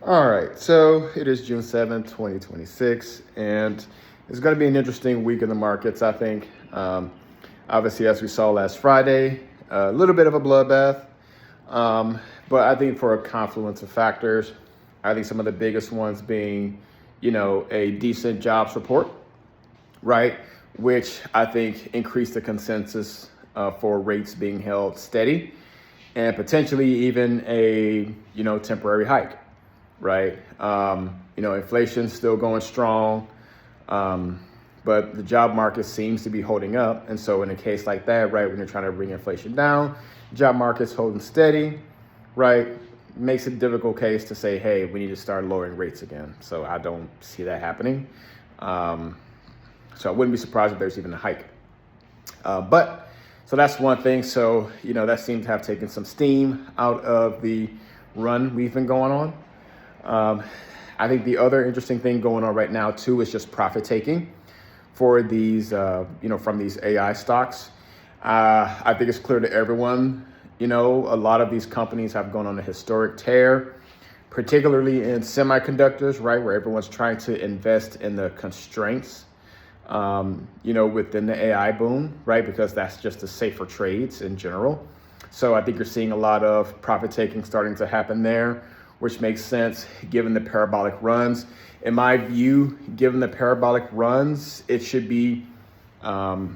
All right, so it is June 7th, 2026, and it's going to be an interesting week in the markets, I think. Obviously, as we saw last Friday, a little bit of a bloodbath, but I think for a confluence of factors, I think some of the biggest ones being, a decent jobs report, right? Which I think increased the consensus for rates being held steady and potentially even a, temporary hike, right? Inflation's still going strong, but the job market seems to be holding up. And so in a case like that, right, when you're trying to bring inflation down, job market's holding steady, right, makes it a difficult case to say, hey, we need to start lowering rates again. So I don't see that happening. So I wouldn't be surprised if there's even a hike. So that's one thing. So, that seems to have taken some steam out of the run we've been going on. I think the other interesting thing going on right now too is just profit taking for these, from these AI stocks. I think it's clear to everyone, a lot of these companies have gone on a historic tear, particularly in semiconductors, right, where everyone's trying to invest in the constraints, within the AI boom, right, because that's just the safer trades in general. So I think you're seeing a lot of profit taking starting to happen there, which makes sense given the parabolic runs. In my view, given the parabolic runs, it should be, what's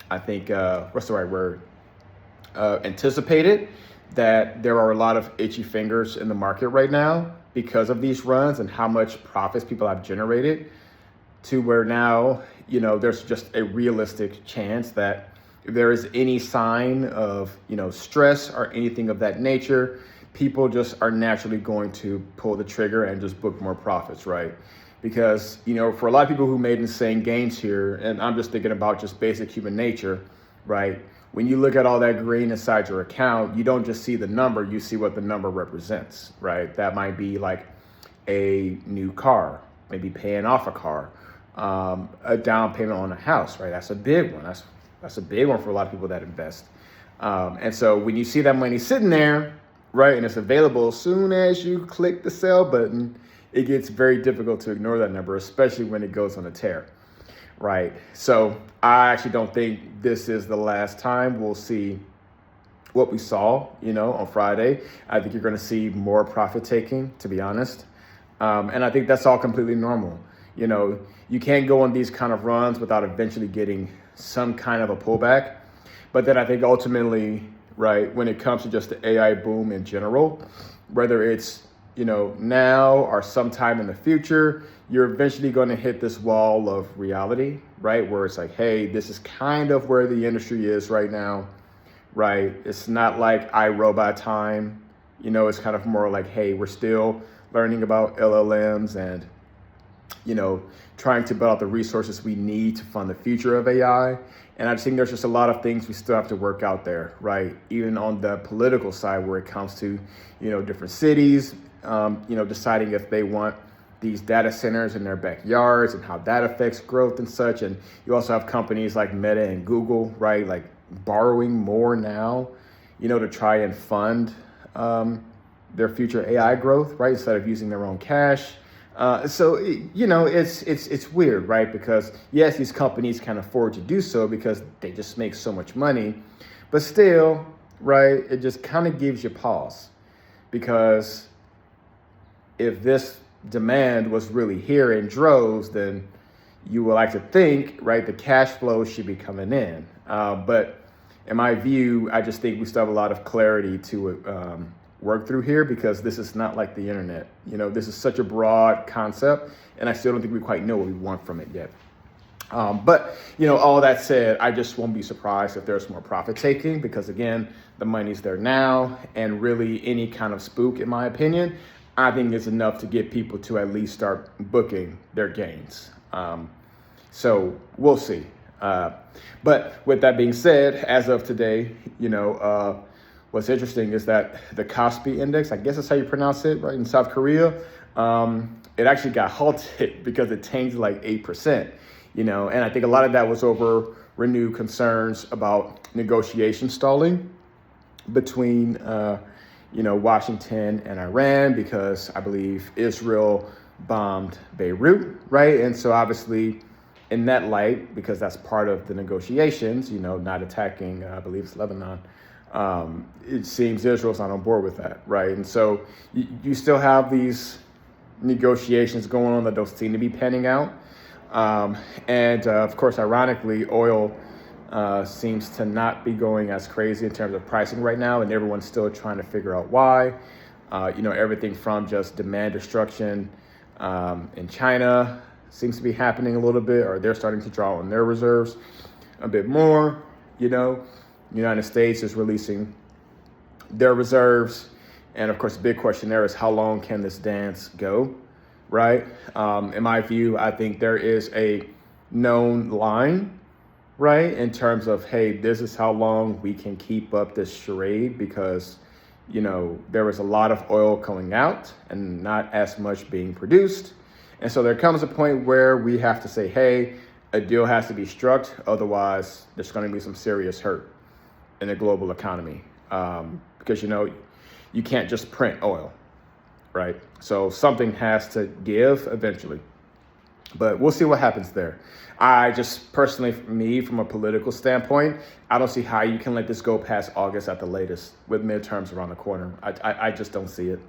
the right word? Anticipated that there are a lot of itchy fingers in the market right now because of these runs and how much profits people have generated, to where now, there's just a realistic chance that if there is any sign of, stress or anything of that nature, people just are naturally going to pull the trigger and just book more profits, right? Because, for a lot of people who made insane gains here, and I'm just thinking about just basic human nature, right? When you look at all that green inside your account, you don't just see the number, you see what the number represents, right? That might be like a new car, maybe paying off a car, a down payment on a house, right? That's a big one. That's a big one for a lot of people that invest. And so when you see that money sitting there, right, and it's available, as soon as you click the sell button, it gets very difficult to ignore that number, especially when it goes on a tear, right? So I actually don't think this is the last time we'll see what we saw, on Friday. I think you're going to see more profit taking, to be honest. And I think that's all completely normal. You can't go on these kind of runs without eventually getting some kind of a pullback. But then I think ultimately, right, when it comes to just the AI boom in general, whether it's, now or sometime in the future, you're eventually going to hit this wall of reality, right? Where it's like, hey, this is kind of where the industry is right now, right? It's not like iRobot time, it's kind of more like, hey, we're still learning about LLMs and, trying to build out the resources we need to fund the future of AI. And I just think there's just a lot of things we still have to work out there, right? Even on the political side, where it comes to, different cities, deciding if they want these data centers in their backyards and how that affects growth and such. And you also have companies like Meta and Google, right? Like borrowing more now, to try and fund their future AI growth, right? Instead of using their own cash. So it's weird, right? Because yes, these companies can afford to do so because they just make so much money, but still, right, it just kind of gives you pause, because if this demand was really here in droves, then you would like to think, right, the cash flow should be coming in. But in my view, I just think we still have a lot of clarity to work through here, because this is not like the internet. This is such a broad concept, and I still don't think we quite know what we want from it yet. But all that said, I just won't be surprised if there's more profit taking, because again, the money's there now, and really any kind of spook, in my opinion, I think is enough to get people to at least start booking their gains. So we'll see. But with that being said, as of today, what's interesting is that the Kospi index, I guess that's how you pronounce it, right, in South Korea, it actually got halted because it tanked like 8%, and I think a lot of that was over renewed concerns about negotiation stalling between, Washington and Iran, because I believe Israel bombed Beirut, right? And so obviously in that light, because that's part of the negotiations, not attacking, I believe it's Lebanon, it seems Israel's not on board with that, right? And so you still have these negotiations going on that don't seem to be panning out. And of course, ironically, oil seems to not be going as crazy in terms of pricing right now, and everyone's still trying to figure out why. Everything from just demand destruction in China seems to be happening a little bit, or they're starting to draw on their reserves a bit more. United States is releasing their reserves. And of course, the big question there is how long can this dance go, right? In my view, I think there is a known line, right? In terms of, hey, this is how long we can keep up this charade, because, there was a lot of oil going out and not as much being produced. And so there comes a point where we have to say, hey, a deal has to be struck. Otherwise, there's going to be some serious hurt in the global economy, because, you can't just print oil, right? So something has to give eventually, but we'll see what happens there. I just personally, for me, from a political standpoint, I don't see how you can let this go past August at the latest with midterms around the corner. I just don't see it.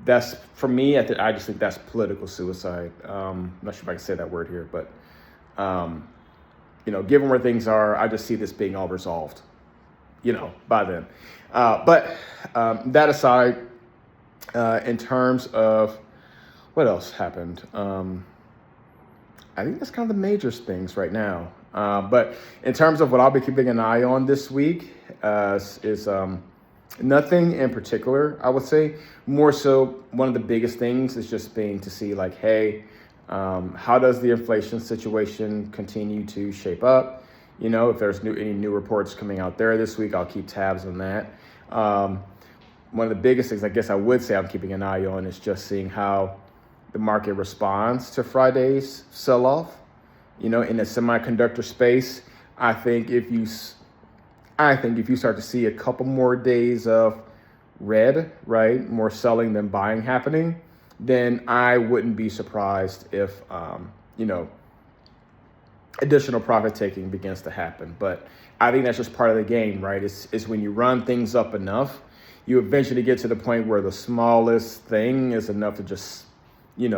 That's, for me, I just think that's political suicide. I'm not sure if I can say that word here, but, given where things are, I just see this being all resolved, by then. But that aside, in terms of what else happened, I think that's kind of the major things right now. But in terms of what I'll be keeping an eye on this week, is nothing in particular, I would say. More so, one of the biggest things is just being to see, like, hey, how does the inflation situation continue to shape up? If there's any new reports coming out there this week, I'll keep tabs on that. One of the biggest things I guess I would say I'm keeping an eye on is just seeing how the market responds to Friday's sell-off. In the semiconductor space, I think if you start to see a couple more days of red, right, more selling than buying happening, then I wouldn't be surprised if additional profit taking begins to happen. But I think that's just part of the game, right? It's when you run things up enough, you eventually get to the point where the smallest thing is enough to just,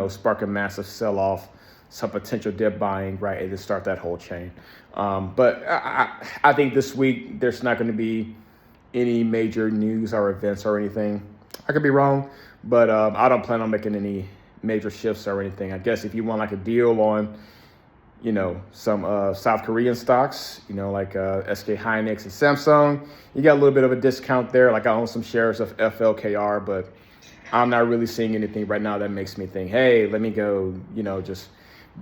spark a massive sell-off, some potential dip buying, right, and to start that whole chain. But I think this week there's not going to be any major news or events or anything. I could be wrong, but I don't plan on making any major shifts or anything. I guess if you want like a deal on, some South Korean stocks, like SK Hynix and Samsung, you got a little bit of a discount there. Like I own some shares of FLKR, but I'm not really seeing anything right now that makes me think, hey, let me go, just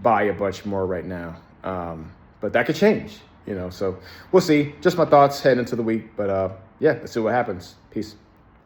buy a bunch more right now. But that could change, so we'll see. Just my thoughts heading into the week. But yeah, let's see what happens. Peace.